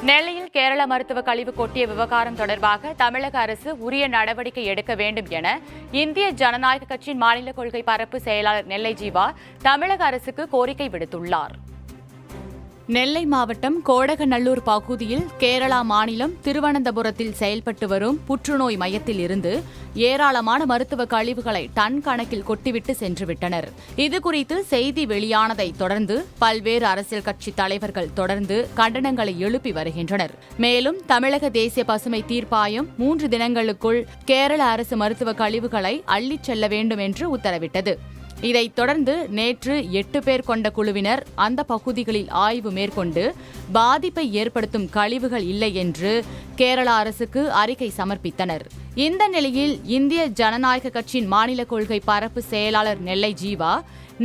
நெல்லையில் கேரள மருத்துவ கழிவு கொட்டிய விவகாரம் தொடர்பாக தமிழக அரசு உரிய நடவடிக்கை எடுக்க வேண்டும் என இந்திய ஜனநாயக கட்சியின் மாநில கொள்கை பரப்பு செயலாளர் நெல்லை ஜீவா தமிழக அரசுக்கு கோரிக்கை விடுத்துள்ளார். நெல்லை மாவட்டம் கோடகநல்லூர் பகுதியில் கேரளா மாநிலம் திருவனந்தபுரத்தில் செயல்பட்டு வரும் புற்றுநோய் மையத்தில் இருந்து ஏராளமான மருத்துவ கழிவுகளை டன் கணக்கில் கொட்டிவிட்டு சென்றுவிட்டனர். இதுகுறித்து செய்தி வெளியானதை தொடர்ந்து பல்வேறு அரசியல் கட்சி தலைவர்கள் தொடர்ந்து கண்டனங்களை எழுப்பி வருகின்றனர். மேலும் தமிழக தேசிய பசுமை தீர்ப்பாயம் 3 தினங்களுக்குள் கேரள அரசு மருத்துவ கழிவுகளை அள்ளிச் செல்ல வேண்டும் என்று உத்தரவிட்டது. இதைத் தொடர்ந்து நேற்று 8 பேர் கொண்ட குழுவினர் அந்த பகுதிகளில் ஆய்வு மேற்கொண்டு பாதிப்பை ஏற்படுத்தும் கழிவுகள் இல்லை என்று கேரள அரசுக்கு அறிக்கை சமர்ப்பித்தனர். இந்த நிலையில் இந்திய ஜனநாயக கட்சியின் மாநில கொள்கை பரப்பு செயலாளர் நெல்லை ஜீவா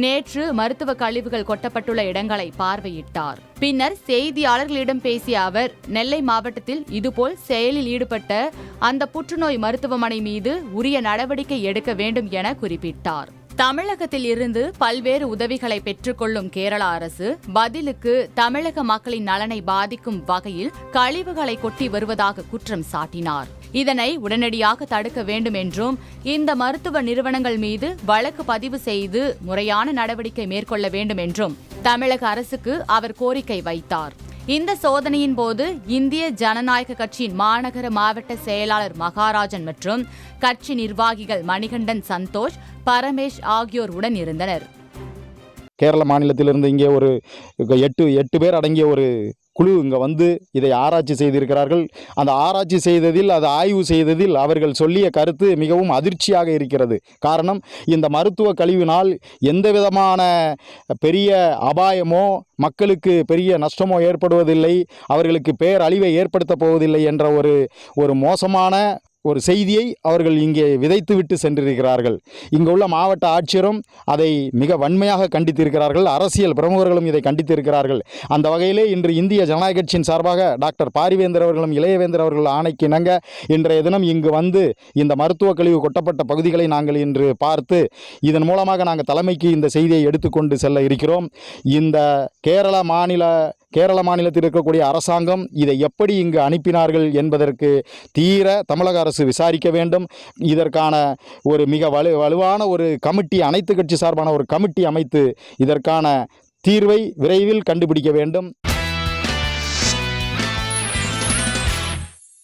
நேற்று மருத்துவ கழிவுகள் கொட்டப்பட்டுள்ள இடங்களை பார்வையிட்டார். பின்னர் செய்தியாளர்களிடம் பேசிய அவர் நெல்லை மாவட்டத்தில் இதுபோல் செயலில் ஈடுபட்ட அந்த புற்றுநோய் மருத்துவமனை மீது உரிய நடவடிக்கை எடுக்க வேண்டும் என குறிப்பிட்டார். தமிழகத்தில் இருந்து பல்வேறு உதவிகளை பெற்றுக்கொள்ளும் கேரள அரசு பதிலுக்கு தமிழக மக்களின் நலனை பாதிக்கும் வகையில் கழிவுகளை கொட்டி வருவதாக குற்றம் சாட்டினார். இதனை உடனடியாக தடுக்க வேண்டும் என்றும் இந்த மருத்துவ நிறுவனங்கள் மீது வழக்கு பதிவு செய்து முறையான நடவடிக்கை மேற்கொள்ள வேண்டும் என்றும் தமிழக அரசுக்கு அவர் கோரிக்கை வைத்தார். இந்த சோதனையின் போது இந்திய ஜனநாயக கட்சியின் மாநகர மாவட்ட செயலாளர் மகாராஜன் மற்றும் கட்சி நிர்வாகிகள் மணிகண்டன், சந்தோஷ், பரமேஷ் ஆகியோர் உடன் இருந்தனர். கேரள மாநிலத்திலிருந்து இங்கே ஒரு 8 பேர் அடங்கிய ஒரு குழு இங்கே வந்து இதை ஆராய்ச்சி செய்திருக்கிறார்கள். அந்த ஆராய்ச்சி செய்ததில், அதை ஆய்வு செய்ததில் அவர்கள் சொல்லிய கருத்து மிகவும் அதிர்ச்சியாக இருக்கிறது. காரணம், இந்த மருத்துவ கழிவினால் எந்த விதமான பெரிய அபாயமோ மக்களுக்கு பெரிய நஷ்டமோ ஏற்படுவதில்லை, அவர்களுக்கு பேரழிவை ஏற்படுத்தப் போவதில்லை என்ற ஒரு மோசமான ஒரு செய்தியை அவர்கள் இங்கே விதைத்துவிட்டு சென்றிருக்கிறார்கள். இங்கு உள்ள மாவட்ட ஆட்சியரும் அதை மிக வன்மையாக கண்டித்திருக்கிறார்கள். அரசியல் பிரமுகர்களும் இதை கண்டித்திருக்கிறார்கள். அந்த வகையிலே இன்று இந்திய ஜனநாயக கட்சியின் சார்பாக டாக்டர் பாரிவேந்தர் அவர்களும் இளையவேந்தர் அவர்கள் ஆணைக்கு இணங்க இன்றைய தினம் இங்கு வந்து இந்த மருத்துவ கழிவு கொட்டப்பட்ட பகுதிகளை நாங்கள் இன்று பார்த்து இதன் மூலமாக நாங்கள் தலைமைக்கு இந்த செய்தியை எடுத்துக்கொண்டு செல்ல இருக்கிறோம். இந்த கேரள மாநிலத்தில் இருக்கக்கூடிய அரசாங்கம் இதை எப்படி இங்கு அனுப்பினார்கள் என்பதற்கு தீர தமிழக அரசு விசாரிக்க வேண்டும். இதற்கான ஒரு மிக வலுவான ஒரு கமிட்டி, அனைத்து கட்சி சார்பான ஒரு கமிட்டி அமைத்து இதற்கான தீர்வை விரைவில் கண்டுபிடிக்க வேண்டும்.